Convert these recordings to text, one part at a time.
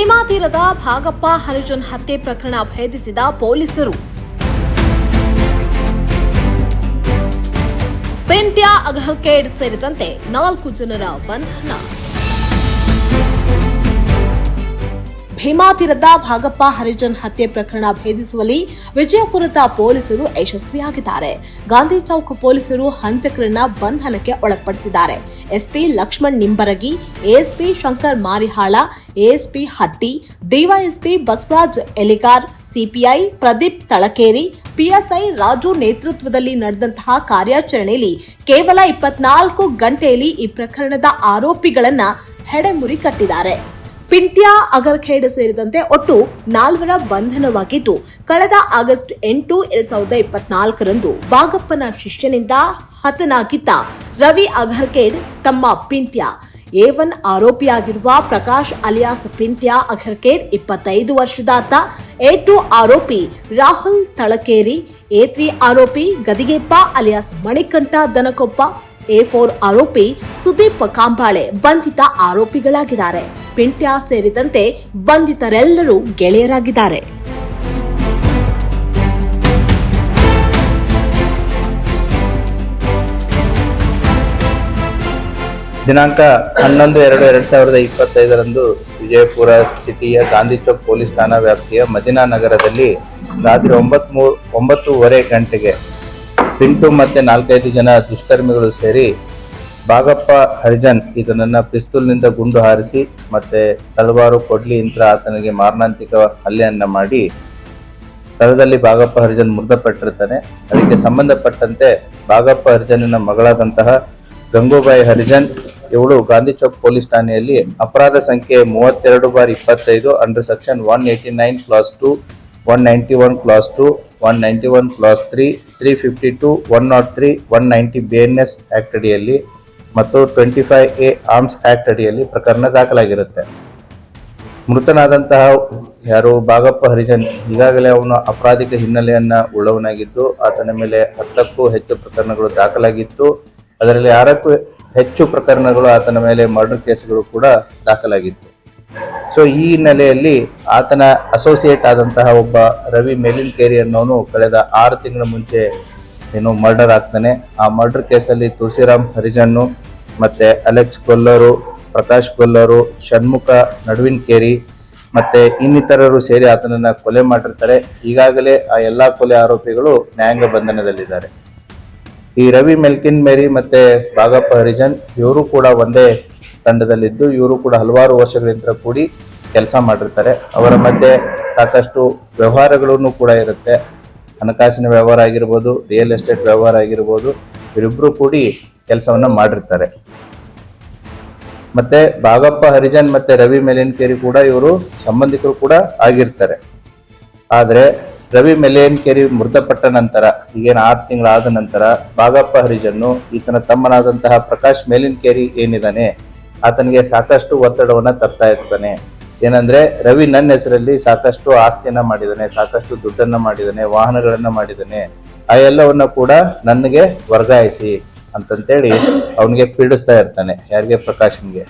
ಭೀಮಾ ತೀರದ ಭಾಗಪ್ಪ ಹರಿಜನ್ ಹತ್ಯೆ ಪ್ರಕರಣ ಭೇದಿಸಿದ ಪೊಲೀಸರು. ಪಿಂಟ್ಯಾ ಅಗರ್ಕೇಡ್ ಸೇರಿದಂತೆ 4 ಜನರ ಬಂಧನ. ಭೀಮಾ ತೀರದ ಭಾಗಪ್ಪ ಹರಿಜನ್ ಹತ್ಯೆ ಪ್ರಕರಣ ಭೇದಿಸುವಲ್ಲಿ ವಿಜಯಪುರದ ಪೊಲೀಸರು ಯಶಸ್ವಿಯಾಗಿದ್ದಾರೆ. ಗಾಂಧಿ ಚೌಕ್ ಪೊಲೀಸರು ಹಂತಕರನ್ನ ಬಂಧನಕ್ಕೆ ಒಳಪಡಿಸಿದ್ದಾರೆ. SP Lakshman Nimbargi, ASP Shankar Marihal, ASP Hatti, DYSP Basavaraj Eligar, CPI Pradeep Talakeri, PSI Raju ನೇತೃತ್ವದಲ್ಲಿ ನಡೆದಂತಹ ಕಾರ್ಯಾಚರಣೆಯಲ್ಲಿ ಕೇವಲ 24 ಗಂಟೆಯಲ್ಲಿ ಈ ಪ್ರಕರಣದ ಆರೋಪಿಗಳನ್ನ ಹೆಡೆಮುರಿ ಕಟ್ಟಿದ್ದಾರೆ. ಪಿಂಟ್ಯಾ ಅಗರ್ಖೇಡ್ ಸೇರಿದಂತೆ ಒಟ್ಟು 4 ಬಂಧನವಾಗಿದ್ದು, ಕಳೆದ ಆಗಸ್ಟ್ 8, 2024ರಂದು ಭಾಗಪ್ಪನ ಶಿಷ್ಯನಿಂದ ಹತನಾಗಿದ್ದ ರವಿ ಅಗರ್ಖೇಡ್ ತಮ್ಮ Pintya A1 ಆರೋಪಿಯಾಗಿರುವ Prakash alias Pintya ಅಗರ್ಖೇಡ್ 25 ವರ್ಷದಾತ, A2 ಆರೋಪಿ ರಾಹುಲ್ ತಳಕೇರಿ, A3 ಆರೋಪಿ ಗದಿಗೆಪ್ಪ ಅಲಿಯಾಸ್ ಮಣಿಕಂಠ ದನಕೊಪ್ಪ, A4 ಆರೋಪಿ ಸುದೀಪ್ ಕಾಂಬಾಳೆ ಬಂಧಿತ ಆರೋಪಿಗಳಾಗಿದ್ದಾರೆ. ಪಿಂಟ್ಯಾ ಸೇರಿದಂತೆ ಬಂಧಿತರೆಲ್ಲರೂ ಗೆಳೆಯರಾಗಿದ್ದಾರೆ. ದಿನಾಂಕ 11/2/2025ರಂದು ವಿಜಯಪುರ ಸಿಟಿಯ ಗಾಂಧಿ ಚೌಕ್ ಪೊಲೀಸ್ ಠಾಣಾ ವ್ಯಾಪ್ತಿಯ ಮದಿನಾ ನಗರದಲ್ಲಿ ರಾತ್ರಿ 9:30 ಗಂಟೆಗೆ ಪಿಂಟು ಮತ್ತೆ 4-5 ಜನ ದುಷ್ಕರ್ಮಿಗಳು ಸೇರಿ ಭಾಗಪ್ಪ ಹರಿಜನ್ ಇದನ್ನ ಪಿಸ್ತೂಲ್ನಿಂದ ಗುಂಡು ಹಾರಿಸಿ ಮತ್ತೆ ತಲವಾರು ಕೊಡ್ಲಿ ಯಂತ್ರ ಆತನಿಗೆ ಮಾರಣಾಂತಿಕ ಹಲ್ಲೆಯನ್ನ ಮಾಡಿ ಸ್ಥಳದಲ್ಲಿ ಭಾಗಪ್ಪ ಹರಿಜನ್ ಮೃತಪಟ್ಟಿರ್ತಾನೆ. ಅದಕ್ಕೆ ಸಂಬಂಧಪಟ್ಟಂತೆ ಭಾಗಪ್ಪ ಹರಿಜನ್ನ ಮಗಳಾದಂತಹ ಗಂಗೂಬಾಯಿ ಹರಿಜನ್ ಇವಳು ಗಾಂಧಿ ಚೌಕ್ ಪೊಲೀಸ್ ಠಾಣೆಯಲ್ಲಿ ಅಪರಾಧ ಸಂಖ್ಯೆ 32/25 under section 189 class 2, 191 class 2, 191 class 3, 352, 103, 190 BNS act ಅಡಿಯಲ್ಲಿ ಮತ್ತು 25A ಆರ್ಮ್ಸ್ ಆಕ್ಟ್ ಅಡಿಯಲ್ಲಿ ಪ್ರಕರಣ ದಾಖಲಾಗಿರುತ್ತೆ. ಮೃತನಾದಂತಹ ಯಾರು ಭಾಗಪ್ಪ ಹರಿಜನ್ ಈಗಾಗಲೇ ಅವನು ಅಪರಾಧಿಕ ಹಿನ್ನೆಲೆಯನ್ನ ಉಳ್ಳವನಾಗಿದ್ದು ಆತನ ಮೇಲೆ 10ಕ್ಕೂ ಹೆಚ್ಚು ಪ್ರಕರಣಗಳು ದಾಖಲಾಗಿತ್ತು. ಅದರಲ್ಲಿ 6ಕ್ಕೂ ಹೆಚ್ಚು ಪ್ರಕರಣಗಳು ಆತನ ಮೇಲೆ ಮರ್ಡರ್ ಕೇಸ್ಗಳು ಕೂಡ ದಾಖಲಾಗಿತ್ತು. ಸೊ ಈ ಹಿನ್ನೆಲೆಯಲ್ಲಿ ಆತನ ಅಸೋಸಿಯೇಟ್ ಆದಂತಹ ಒಬ್ಬ ರವಿ ಮೇಲಿನ್ಕೇರಿ ಅನ್ನೋನು ಕಳೆದ 6 ತಿಂಗಳ ಮುಂಚೆ ಮರ್ಡರ್ ಆಗ್ತಾನೆ. ಆ ಮರ್ಡರ್ ಕೇಸಲ್ಲಿ ತುಳಸಿರಾಮ್ ಹರಿಜನ್ನು ಮತ್ತೆ ಅಲೆಕ್ಸ್ ಕೊಲ್ಲರು, ಪ್ರಕಾಶ್ ಕೊಲ್ಲರು, ಷಣ್ಮುಖ ನಡುವಿನ್ಕೇರಿ ಮತ್ತೆ ಇನ್ನಿತರರು ಸೇರಿ ಆತನನ್ನ ಕೊಲೆ ಮಾಡಿರ್ತಾರೆ. ಈಗಾಗಲೇ ಆ ಎಲ್ಲಾ ಕೊಲೆ ಆರೋಪಿಗಳು ನ್ಯಾಯಾಂಗ ಬಂಧನದಲ್ಲಿದ್ದಾರೆ. ಈ ರವಿ ಮೆಲ್ಕಿನ್ ಮೇರಿ ಮತ್ತೆ ಭಾಗಪ್ಪ ಹರಿಜನ್ ಇವರು ಕೂಡ ಒಂದೇ ತಂಡದಲ್ಲಿದ್ದು ಇವರು ಕೂಡ ಹಲವಾರು ವರ್ಷಗಳಿಂದ ಕೂಡಿ ಕೆಲಸ ಮಾಡಿರ್ತಾರೆ. ಅವರ ಮಧ್ಯೆ ಸಾಕಷ್ಟು ವ್ಯವಹಾರಗಳನ್ನು ಕೂಡ ಇರುತ್ತೆ. ಹಣಕಾಸಿನ ವ್ಯವಹಾರ ಆಗಿರ್ಬೋದು, ರಿಯಲ್ ಎಸ್ಟೇಟ್ ವ್ಯವಹಾರ ಆಗಿರ್ಬೋದು, ಇವರಿಬ್ರು ಕೂಡಿ ಕೆಲಸವನ್ನ ಮಾಡಿರ್ತಾರೆ. ಮತ್ತೆ ಭಾಗಪ್ಪ ಹರಿಜನ್ ಮತ್ತೆ ರವಿ ಮೆಲಿನ್ಕೇರಿ ಕೂಡ ಇವರು ಸಂಬಂಧಿಕರು ಕೂಡ ಆಗಿರ್ತಾರೆ. ಆದ್ರೆ ರವಿ ಮೆಲಿನ್ಕೇರಿ ಮೃತಪಟ್ಟ ನಂತರ ಈಗೇನು 6 ತಿಂಗಳಾದ ನಂತರ ಭಾಗಪ್ಪ ಹರಿಜನ್ನು ಈತನ ತಮ್ಮನಾದಂತಹ ಪ್ರಕಾಶ್ ಮೆಲಿನ್ಕೇರಿ ಏನಿದ್ದಾನೆ ಆತನಿಗೆ ಸಾಕಷ್ಟು ಒತ್ತಡವನ್ನ ತರ್ತಾ ಇರ್ತಾನೆ. ಏನಂದ್ರೆ ರವಿ ನನ್ನ ಹೆಸರಲ್ಲಿ ಸಾಕಷ್ಟು ಆಸ್ತಿಯನ್ನ ಮಾಡಿದಾನೆ, ಸಾಕಷ್ಟು ದುಡ್ಡನ್ನ ಮಾಡಿದಾನೆ, ವಾಹನಗಳನ್ನ ಮಾಡಿದಾನೆ, ಆ ಎಲ್ಲವನ್ನ ಕೂಡ ನನಗೆ ವರ್ಗಾಯಿಸಿ ಅಂತಂತೇಳಿ ಅವನಿಗೆ ಪೀಡಿಸ್ತಾ ಇರ್ತಾನೆ. ಯಾರಿಗೆ? ಪ್ರಕಾಶ್ನಿಗೆ.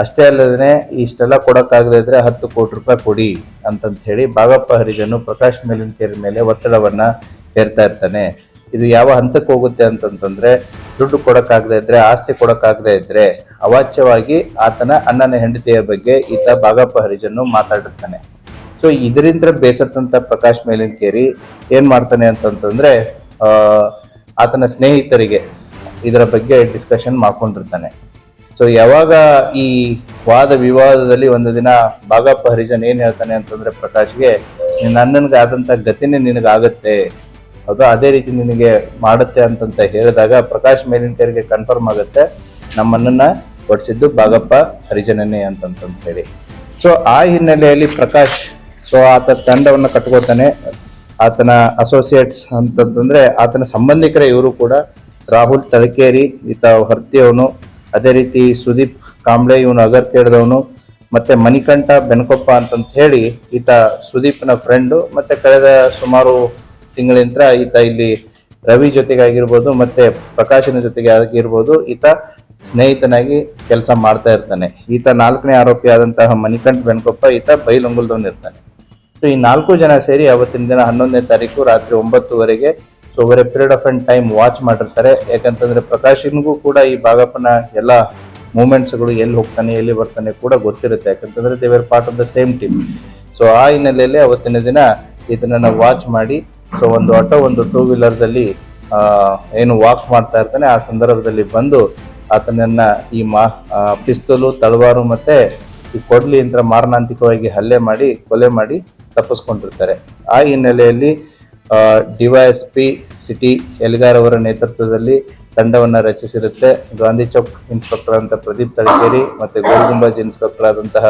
ಅಷ್ಟೇ ಅಲ್ಲದೇ ಇಷ್ಟೆಲ್ಲ ಕೊಡಕ್ಕಾಗದೇ ಇದ್ರೆ 10 ಕೋಟಿ ರೂಪಾಯಿ ಕೊಡಿ ಅಂತಂತ ಹೇಳಿ ಭಾಗಪ್ಪ ಹರಿಜನ್ನು ಪ್ರಕಾಶ್ ಮೇಲಿನ್ಕೇರಿ ಮೇಲೆ ಒತ್ತಡವನ್ನ ಹೇರ್ತಾ ಇರ್ತಾನೆ. ಇದು ಯಾವ ಹಂತಕ್ಕೆ ಹೋಗುತ್ತೆ ಅಂತಂತಂದ್ರೆ ದುಡ್ಡು ಕೊಡಕ್ಕಾಗದೇ ಇದ್ರೆ, ಆಸ್ತಿ ಕೊಡಕ್ಕಾಗದೇ ಇದ್ರೆ ಅವಾಚ್ಯವಾಗಿ ಆತನ ಅಣ್ಣನ ಹೆಂಡತಿಯ ಬಗ್ಗೆ ಈತ ಭಾಗಪ್ಪ ಹರಿಜನ್ನು ಮಾತಾಡಿರ್ತಾನೆ. ಸೊ ಇದರಿಂದ ಬೇಸತ್ತಂತ ಪ್ರಕಾಶ್ ಮೇಲಿನ್ಕೇರಿ ಏನ್ ಮಾಡ್ತಾನೆ ಅಂತಂತಂದ್ರೆ ಆತನ ಸ್ನೇಹಿತರಿಗೆ ಇದರ ಬಗ್ಗೆ ಡಿಸ್ಕಷನ್ ಮಾಡ್ಕೊಂಡಿರ್ತಾನೆ. ಸೊ ಯಾವಾಗ ಈ ವಾದ ವಿವಾದದಲ್ಲಿ ಒಂದು ದಿನ ಭಾಗಪ್ಪ ಹರಿಜನ್ ಏನ್ ಹೇಳ್ತಾನೆ ಅಂತಂದ್ರೆ ಪ್ರಕಾಶ್ಗೆ, ನನ್ನನ್ಗೆ ಆದಂತ ಗತಿನೇ ನಿನಗಾಗತ್ತೆ, ಅದು ಅದೇ ರೀತಿ ನಿನಗೆ ಮಾಡುತ್ತೆ ಅಂತಂತ ಹೇಳಿದಾಗ ಪ್ರಕಾಶ್ ಮೇಲಿನ್ಕೇರಿಗೆ ಕನ್ಫರ್ಮ್ ಆಗುತ್ತೆ ನಮ್ಮನ್ನ ಹೊಡ್ಸಿದ್ದು ಭಾಗಪ್ಪ ಹರಿಜನನೇ ಅಂತಂತ ಹೇಳಿ. ಸೊ ಆ ಹಿನ್ನೆಲೆಯಲ್ಲಿ ಪ್ರಕಾಶ್ ಆತ ತಂಡವನ್ನ ಕಟ್ಕೋತಾನೆ. ಆತನ ಅಸೋಸಿಯೇಟ್ಸ್ ಅಂತಂದ್ರೆ ಆತನ ಸಂಬಂಧಿಕರ ಇವರು ಕೂಡ ರಾಹುಲ್ ತಳಕೇರಿ, ಈತ ಹರ್ತಿಯವನು, ಅದೇ ರೀತಿ ಸುದೀಪ್ ಕಾಂಬ್ಳೆ ಇವನು ಅಗರ್ಕೇಡ್ದವನು, ಮತ್ತೆ ಮಣಿಕಂಠ ಬೆನಕೊಪ್ಪ ಅಂತಂತ ಹೇಳಿ ಈತ ಸುದೀಪ್ನ ಫ್ರೆಂಡು. ಮತ್ತೆ ಕಳೆದ ಸುಮಾರು ತಿಂಗಳಿಂದ ಈತ ಇಲ್ಲಿ ರವಿ ಜೊತೆಗೆ ಆಗಿರ್ಬೋದು ಮತ್ತೆ ಪ್ರಕಾಶನ ಜೊತೆಗೆ ಆಗಿರ್ಬೋದು ಈತ ಸ್ನೇಹಿತನಾಗಿ ಕೆಲಸ ಮಾಡ್ತಾ ಇರ್ತಾನೆ. ಈತ 4ನೇ ಆರೋಪಿ ಆದಂತಹ ಮಣಿಕಂಠ್ ಬೆನ್ಕೊಪ್ಪ ಈತ ಬೈಲೊಂಗಲದವನು ಇರ್ತಾನೆ. ಸೊ ಈ 4 ಜನ ಸೇರಿ ಅವತ್ತಿನ ದಿನ 11ನೇ ತಾರೀಕು ರಾತ್ರಿ 9ವರೆಗೆ so over a period of time watch ಮಾಡಿರ್ತಾರೆ. ಯಾಕಂತಂದ್ರೆ ಪ್ರಕಾಶಿನ್ಗೂ ಕೂಡ ಈ ಭಾಗಪ್ಪನ ಎಲ್ಲ ಮೂಮೆಂಟ್ಸ್ಗಳು ಎಲ್ಲಿ ಹೋಗ್ತಾನೆ ಎಲ್ಲಿ ಬರ್ತಾನೆ ಕೂಡ ಗೊತ್ತಿರುತ್ತೆ. ಯಾಕಂತಂದ್ರೆ they were part of the same team. So ಆ ಹಿನ್ನೆಲೆಯಲ್ಲಿ ಅವತ್ತಿನ ದಿನ ಇದನ್ನ ವಾಚ್ ಮಾಡಿ ಸೊ ಒಂದು ಆಟೋ ಒಂದು 2 ವೀಲರ್ದಲ್ಲಿ ಏನು ವಾಕ್ ಮಾಡ್ತಾ ಇರ್ತಾನೆ. ಆ ಸಂದರ್ಭದಲ್ಲಿ ಬಂದು ಆತನನ್ನ ಈ ಪಿಸ್ತೂಲು, ತಳವಾರು ಮತ್ತೆ ಈ ಕೊಡ್ಲಿ ಯಂತ್ರ ಮಾರಣಾಂತಿಕವಾಗಿ ಹಲ್ಲೆ ಮಾಡಿ ಕೊಲೆ ಮಾಡಿ ತಪ್ಪಿಸ್ಕೊಂಡಿರ್ತಾರೆ. ಆ ಹಿನ್ನೆಲೆಯಲ್ಲಿ DYSP ಸಿಟಿ ಎಲ್ಗಾರ್ ಅವರ ನೇತೃತ್ವದಲ್ಲಿ ತಂಡವನ್ನ ರಚಿಸಿರುತ್ತೆ. ಗಾಂಧಿ ಚೌಕ್ ಇನ್ಸ್ಪೆಕ್ಟರ್ ಅಂತ ಪ್ರದೀಪ್ ತಳಕೇರಿ ಮತ್ತೆ ಗೋಲ್ಗುಂಬಾಜ್ ಇನ್ಸ್ಪೆಕ್ಟರ್ ಆದಂತಹ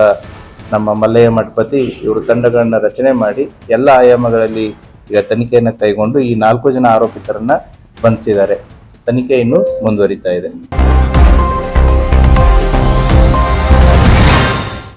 ನಮ್ಮ ಮಲ್ಲಯ್ಯ ಮಠಪತಿ ಇವರು ತಂಡಗಳನ್ನ ರಚನೆ ಮಾಡಿ ಎಲ್ಲ ಆಯಾಮಗಳಲ್ಲಿ ಈಗ ತನಿಖೆಯನ್ನು ಕೈಗೊಂಡು ಈ 4 ಜನ ಆರೋಪಿತರನ್ನ ಬಂಧಿಸಿದ್ದಾರೆ. ತನಿಖೆ ಇನ್ನು ಮುಂದುವರಿತಾ ಇದೆ.